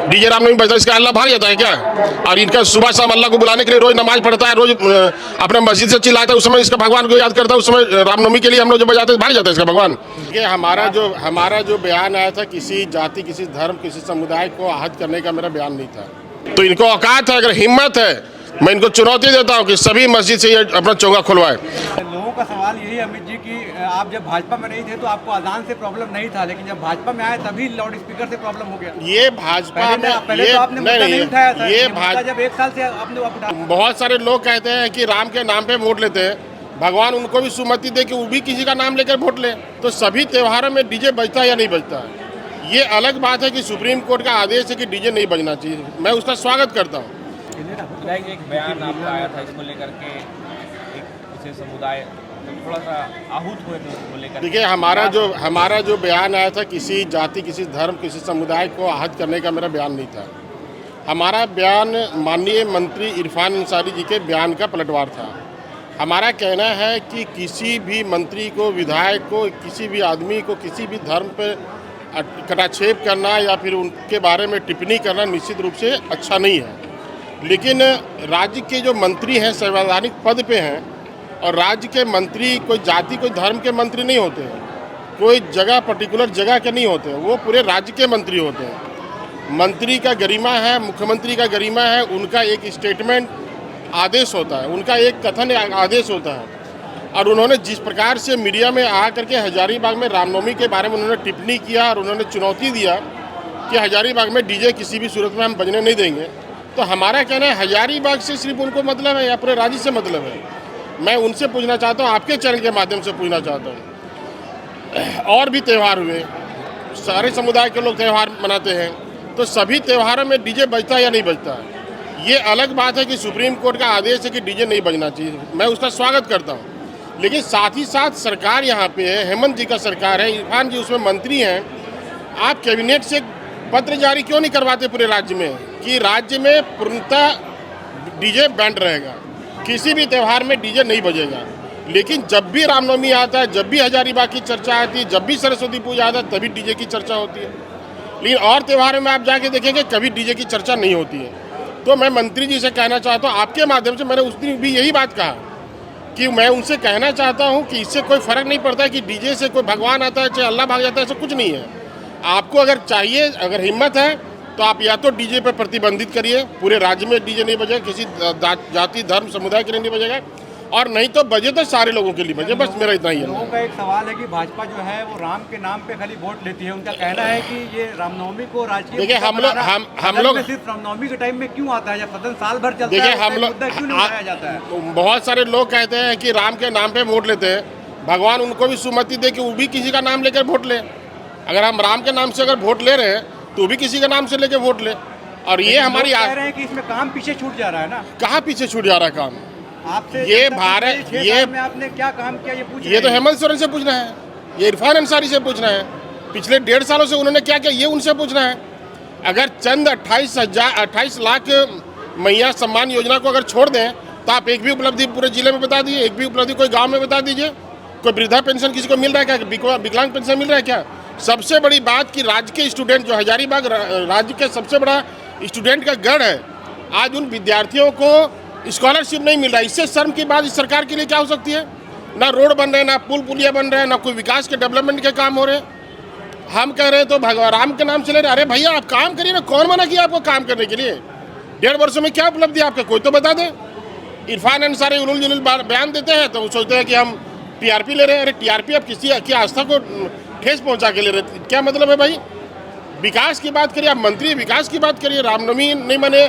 DJ Ramnavami बजता है, इसका अल्लाह भाग जाता है क्या? और इनका सुबह शाम अल्लाह को बुलाने के लिए रोज नमाज पढ़ता है, रोज अपने मस्जिद से चिल्लाता है, उस समय इसका भगवान को याद करता है, उस समय रामनवमी के लिए हम लोग जो बजाते हैं भाग जाता है इसका भगवान। ये हमारा जो बयान आया था किसी जाति, किसी धर्म, किसी समुदाय को आहत करने का मेरा बयान नहीं था। तो इनको औकात है, अगर हिम्मत है, मैं इनको चुनौती देता हूँ कि सभी मस्जिद से ये अपना चोंगा खुलवाए। लोगों का सवाल यही अमित जी कि आप जब भाजपा में नहीं थे तो आपको अजान से प्रॉब्लम नहीं था, लेकिन जब भाजपा में आए तभी लाउड स्पीकर से प्रॉब्लम हो गया। ये भाजपा में पहले तो आपने मुद्दा नहीं उठाया था, ये मुद्दा जब एक साल से आपने उठाया। बहुत सारे लोग कहते हैं कि राम के नाम पे वोट लेते हैं, भगवान उनको भी सुमति दे कि वो भी किसी का नाम लेकर वोट ले। तो सभी त्योहारों में डीजे बजता है या नहीं बजता है? ये अलग बात है कि सुप्रीम कोर्ट का आदेश है कि डीजे नहीं बजना चाहिए, मैं उसका स्वागत करता हूँ। एक बयान आपका आया था इसको लेकर के, एक विशेष समुदाय थोड़ा सा आहूत हुए थे उसको लेकर। देखिए, हमारा जो बयान आया था किसी जाति, किसी धर्म, किसी समुदाय को आहत करने का मेरा बयान नहीं था। हमारा बयान माननीय मंत्री इरफान अंसारी जी के बयान का पलटवार था। हमारा कहना है कि किसी भी मंत्री को, विधायक को, किसी भी आदमी को किसी भी धर्म पर कटाक्षेप करना या फिर उनके बारे में टिप्पणी करना निश्चित रूप से अच्छा नहीं है। लेकिन राज्य के जो मंत्री हैं संवैधानिक पद पे हैं, और राज्य के मंत्री कोई जाति, कोई धर्म के मंत्री नहीं होते हैं, कोई जगह, पर्टिकुलर जगह के नहीं होते हैं, वो पूरे राज्य के मंत्री होते हैं। मंत्री का गरिमा है, मुख्यमंत्री का गरिमा है, उनका एक स्टेटमेंट आदेश होता है, उनका एक कथन आदेश होता है। और उन्होंने जिस प्रकार से मीडिया में आ करके हजारीबाग में रामनवमी के बारे में उन्होंने टिप्पणी किया और उन्होंने चुनौती दिया कि हजारीबाग में डीजे किसी भी सूरत में हम बजने नहीं देंगे, तो हमारा कहना है हजारीबाग से सिर्फ उनको मतलब है या पूरे राज्य से मतलब है? मैं उनसे पूछना चाहता हूँ, आपके चैनल के माध्यम से पूछना चाहता हूँ, और भी त्यौहार हुए, सारे समुदाय के लोग त्यौहार मनाते हैं, तो सभी त्योहारों में डीजे बजता है या नहीं बजता है? ये अलग बात है कि सुप्रीम कोर्ट का आदेश है कि डीजे नहीं बजना चाहिए, मैं उसका स्वागत करता हूँ। लेकिन साथ ही साथ सरकार यहाँ पे है, हेमंत जी का सरकार है, इरफान जी उसमें मंत्री हैं, आप कैबिनेट से पत्र जारी क्यों नहीं करवाते पूरे राज्य में कि राज्य में पूर्णतः डीजे बैंड रहेगा, किसी भी त्यौहार में डीजे नहीं बजेगा? लेकिन जब भी रामनवमी आता है, जब भी हजारीबाग की चर्चा आती है, जब भी सरस्वती पूजा आता है, तभी डीजे की चर्चा होती है। लेकिन और त्योहारों में आप जाके देखेंगे कभी डीजे की चर्चा नहीं होती है। तो मैं मंत्री जी से कहना चाहता हूँ, आपके माध्यम से, मैंने उस दिन भी यही बात कहा कि मैं उनसे कहना चाहता हूँ कि इससे कोई फ़र्क नहीं पड़ता कि डीजे से कोई भगवान आता है चाहे अल्लाह भाग जाता है, ऐसा कुछ नहीं है। आपको अगर चाहिए, अगर हिम्मत है, तो आप या तो डीजे पे प्रतिबंधित करिए, पूरे राज्य में डीजे नहीं बजेगा, किसी जाति, धर्म, समुदाय के लिए नहीं बजेगा, और नहीं तो बजे तो सारे लोगों के लिए बजे। बस मेरा इतना ही है। लोगों का एक सवाल है कि भाजपा जो है वो राम के नाम पे खाली वोट लेती है, उनका कहना है कि ये रामनवमी को राजकीय, देखिए हम लोग सिर्फ रामनवमी के टाइम में क्यों आता है, जब सदन साल भर चलता है, देखिए हम लोग क्यों नहीं उठाया जाता है? बहुत सारे लोग कहते हैं कि राम के नाम पे वोट लेते हैं, भगवान उनको भी सुमति दे कि वो भी किसी का नाम लेकर वोट ले। अगर हम राम के नाम से अगर वोट ले रहे हैं तो भी किसी का नाम से लेके वोट ले। और ये हमारी कह रहे हैं कि इसमें काम पीछे छूट जा रहा है ना। कहाँ पीछे छूट जा रहा है काम? आपसे ये भारत, ये में आपने क्या काम किया, ये तो हेमंत सोरेन से पूछना है, ये इरफान अंसारी से पूछना है, पिछले 1.5 सालों से उन्होंने क्या किया ये उनसे पूछना है। अगर चंद 28 लाख मैया सम्मान योजना को अगर छोड़ दें तो आप एक भी उपलब्धि पूरे जिले में बता दीजिए, एक भी उपलब्धि कोई गाँव में बता दीजिए। कोई वृद्धा पेंशन किसी को मिल रहा है क्या? विकलांग पेंशन मिल रहा है क्या? सबसे बड़ी बात कि राज्य के स्टूडेंट, जो हजारीबाग राज्य के सबसे बड़ा स्टूडेंट का गढ़ है, आज उन विद्यार्थियों को स्कॉलरशिप नहीं मिल रहा है। इससे शर्म की बात इस सरकार के लिए क्या हो सकती है? ना रोड बन रहे हैं, ना पुल पुलिया बन रहे हैं, ना कोई विकास के डेवलपमेंट के काम हो रहे हैं। हम कह रहे हैं तो भगवान राम के नाम से ले रहे। अरे भैया आप काम करिए ना, कौन मना किया आपको काम करने के लिए? 1.5 वर्षों में क्या उपलब्धि आपका, कोई तो बता दें। इरफान अंसारी उलूल जुलूल बयान देते हैं तो वो सोचते हैं कि हम टीआरपी ले रहे हैं। अरे टीआरपी आप किसी की आस्था को ठेस पहुंचा के ले रहे, क्या मतलब है भाई? विकास की बात करिए, आप मंत्री विकास की बात करिए। रामनवमी नहीं मने,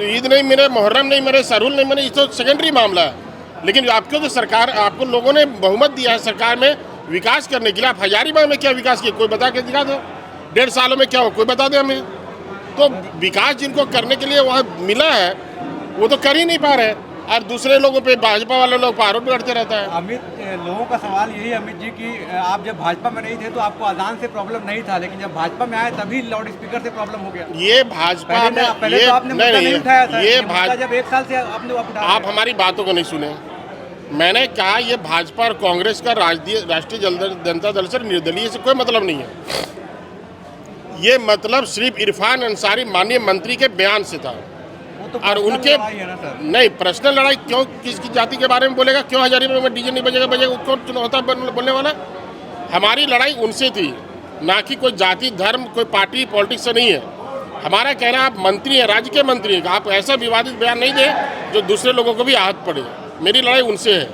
ईद नहीं मने, मुहर्रम नहीं मने, सरहुल नहीं मने, ये तो सेकेंडरी मामला है। लेकिन आपको जो सरकार, आपको लोगों ने बहुमत दिया है सरकार में विकास करने के लिए, आप हजारीबाग में क्या विकास किया कोई बता के दिखा दो। 1.5 सालों में क्या हो कोई बता दे हमें। तो विकास जिनको करने के लिए वहाँ मिला है वो तो कर ही नहीं पा रहे, और दूसरे लोगों पे भाजपा वाले लोग आरोप करते रहता है। अमित, लोगों का सवाल यही अमित जी कि आप जब भाजपा में नहीं थे तो आपको अजान से प्रॉब्लम नहीं था, लेकिन जब भाजपा में आए तभी लाउड स्पीकर से प्रॉब्लम हो गया। ये भाजपा में पहले तो आपने मुद्दा नहीं उठाया था, ये जब 1 साल से आपने उठाया। आप हमारी बातों को नहीं सुने। मैंने कहा ये भाजपा और कांग्रेस का राष्ट्रीय जनता दल से निर्दलीय से कोई मतलब नहीं है। ये मतलब सिर्फ इरफान अंसारी माननीय मंत्री के बयान से था। वो तो और पर्सनल उनके लड़ाई है ना सर। नहीं, पर्सनल लड़ाई क्यों, किसकी जाति के बारे में बोलेगा? क्यों हजारीबाग में डीजे नहीं बजेगा? कौन चुनाव होता बोलने वाला? हमारी लड़ाई उनसे थी, ना कि कोई जाति धर्म कोई पार्टी पॉलिटिक्स से नहीं है। हमारा कहना, आप मंत्री हैं, राज्य के मंत्री हैं, आप ऐसा विवादित बयान नहीं दें जो दूसरे लोगों को भी आहत पड़े। मेरी लड़ाई उनसे है।